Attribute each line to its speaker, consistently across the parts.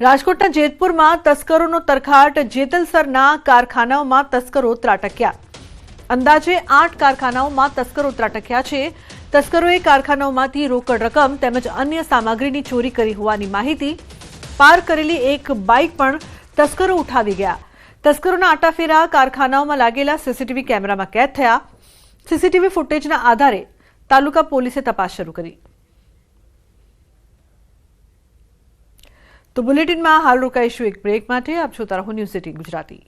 Speaker 1: રાજકોટના જેતપુરમાં તસ્કરોનો તરખાટ। જેતલસરના કારખાનાઓમાં તસ્કરો ત્રાટક્યા। અંદાજે 8 કારખાનાઓમાં તસ્કરો ત્રાટક્યા છે। તસ્કરોએ કારખાનાઓમાંથી રોકડ રકમ તેમજ અન્ય સામગ્રીની ચોરી કરી હોવાની માહિતી। પાર્ક કરેલી એક બાઇક પણ તસ્કરો ઉઠાવી ગયા। તસ્કરોના આટાફેરા કારખાનાઓમાં લાગેલા સીસીટીવી કેમેરામાં કેદ થયા। સીસીટીવી ફૂટેજના આધારે તાલુકા પોલીસે તપાસ શરૂ કરી। तो बुलेटिन में हाल रोकाईशुं एक ब्रेक माटे। आप जोता रहो न्यूज़ 18 गुजराती।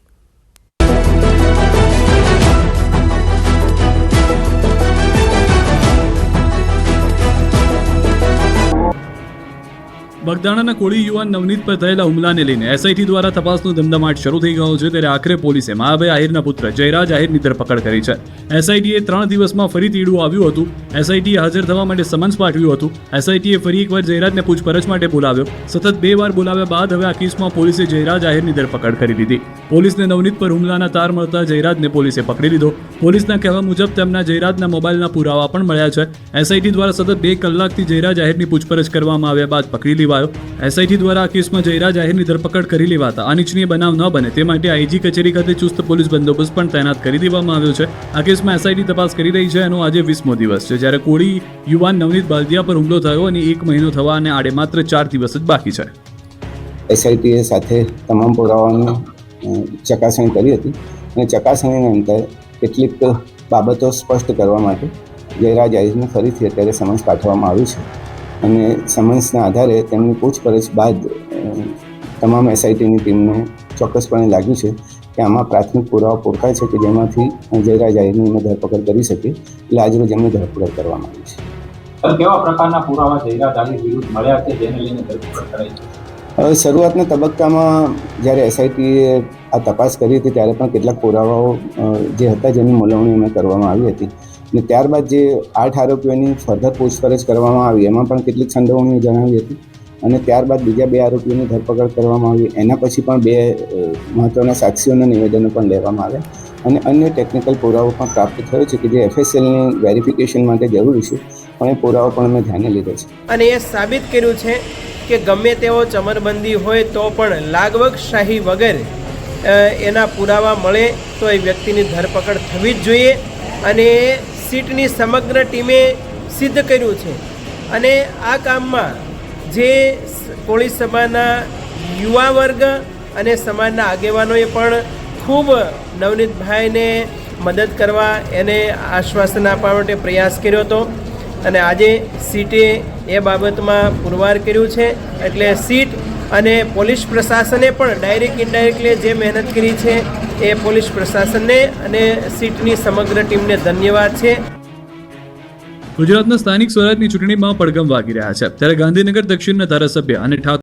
Speaker 2: બગદાણાના કોળી યુવાન નવનીત પર થયેલા હુમલાને લઈને એસઆઈટી દ્વારા તપાસનો ધમધમાટ શરૂ થઈ ગયો છે। ત્યારે આખરે પોલીસે મહાભાઈ આહિરના પુત્ર જયરાજ આહિરની ધરપકડ કરી છે। એસઆઈટીએ 3 દિવસમાં ફરી તીડું આવ્યું હતું। એસઆઈટીએ હાજર થવા માટે સમન્સ પાઠવ્યું હતું। એસઆઈટીએ ફરી એકવાર જયરાજને પૂછપરછ માટે બોલાવ્યો। સતત 2 વાર બોલાવ્યા બાદ હવે આ કેસમાં પોલીસે જયરાજ આહિરની ધરપકડ કરી દીધી। પોલીસને નવનીત પર હુમલાના તાર મળતા જયરાજને પોલીસે પકડી લીધો। પોલીસના કહેવા મુજબ તેમના જયરાજના મોબાઈલના પુરાવા પણ મળ્યા છે। એસઆઈટી દ્વારા સતત 2 કલાકથી જયરાજ આહિરની પૂછપરછ કરવામાં આવ્યા બાદ પકડી લીધો। એસઆઈટી દ્વારા આ કેસમાં જયરાજ આહિરની ધરપકડ કરી લેવાતા અનિચ્છનીય બનાવ ન બને તે માટે આઈજી કચેરી ખાતે ચુસ્ત પોલીસ બંદોબસ્ત પણ તૈનાત કરી દેવામાં આવ્યો છે। આ કેસમાં એસઆઈટી તપાસ કરી રહી છે। એનો આજે 20મો દિવસ છે, જ્યારે કોળી યુવાન નવનીત બાલદિયા પર હુમલો થયો અને 1 મહિનો થવા અને આડે માત્ર 4 દિવસ જ બાકી છે।
Speaker 3: એસઆઈટીએ સાથે તમામ પુરાવાની ચકાસણી કરી હતી અને ચકાસણીના અંતે કેટલીક બાબતો સ્પષ્ટ કરવા માટે જયરાજ આહિરને ફરીથી અત્યારે સમન્સ પાઠવવામાં આવ્યું છે અને સમન્સના આધારે તેમની પૂછપરછ બાદ તમામ એસઆઈટીની ટીમને ચોક્કસપણે લાગ્યું છે કે આમાં પ્રાથમિક પુરાવા પૂરતા છે કે જેમાંથી જયરાજ આહિરની ધરપકડ કરી શકે। એટલે આજરોજ એમની ધરપકડ કરવામાં આવી છે।
Speaker 4: કેવા પ્રકારના પુરાવા જયરાજ આહિર વિરુદ્ધ મળ્યા છે જેને લઈને ધરપકડ કરાઈ છે?
Speaker 3: હવે શરૂઆતના તબક્કામાં જ્યારે એસઆઈટીએ આ તપાસ કરી હતી ત્યારે પણ કેટલાક પુરાવાઓ જે હતા જેની મોલવણી અમે કરવામાં આવી હતી અને ત્યારબાદ જે 8 આરોપીઓની ફર્ધર પૂછપરછ કરવામાં આવી એમાં પણ કેટલીક સંડોવણીઓ જણાવી હતી અને ત્યારબાદ બીજા 2 આરોપીઓની ધરપકડ કરવામાં આવી। એના પછી પણ 2 મહત્ત્વના સાક્ષીઓના નિવેદનો પણ લેવામાં આવ્યા અને અન્ય ટેકનિકલ પુરાવો પણ પ્રાપ્ત થયો છે કે જે એફએસએલની વેરિફિકેશન માટે જરૂરી છે, પણ એ પુરાવો પણ અમે ધ્યાને લીધો છે
Speaker 5: અને એ સાબિત કર્યું છે કે ગમે તેવો ચમરબંધી હોય તો પણ લાગવગશાહી વગર એના પુરાવા મળે તો એ વ્યક્તિની ધરપકડ થવી જ જોઈએ અને સીટની સમગ્ર ટીમે સિદ્ધ કર્યું છે। અને આ કામમાં જે કોળી સમાજના યુવા વર્ગ અને સમાજના આગેવાનોએ પણ ખૂબ નવનીતભાઈને મદદ કરવા એને આશ્વાસન આપવા માટે પ્રયાસ કર્યો હતો અને આજે સીટે એ બાબતમાં પુરવાર કર્યું છે। એટલે સીટ અને પોલીસ પ્રશાસને પણ ડાયરેક્ટ ઇનડાયરેક્ટલી જે મહેનત કરી છે એ પોલીસ પ્રશાસનને અને સીટની સમગ્ર ટીમને ધન્યવાદ છે।
Speaker 2: ગુજરાતના સ્થાનિક સ્વરાજની ચૂંટણીમાં પડઘમ વાગી રહ્યા છે, ત્યારે ગાંધીનગર દક્ષિણના ધારાસભ્ય અને ઠાકોર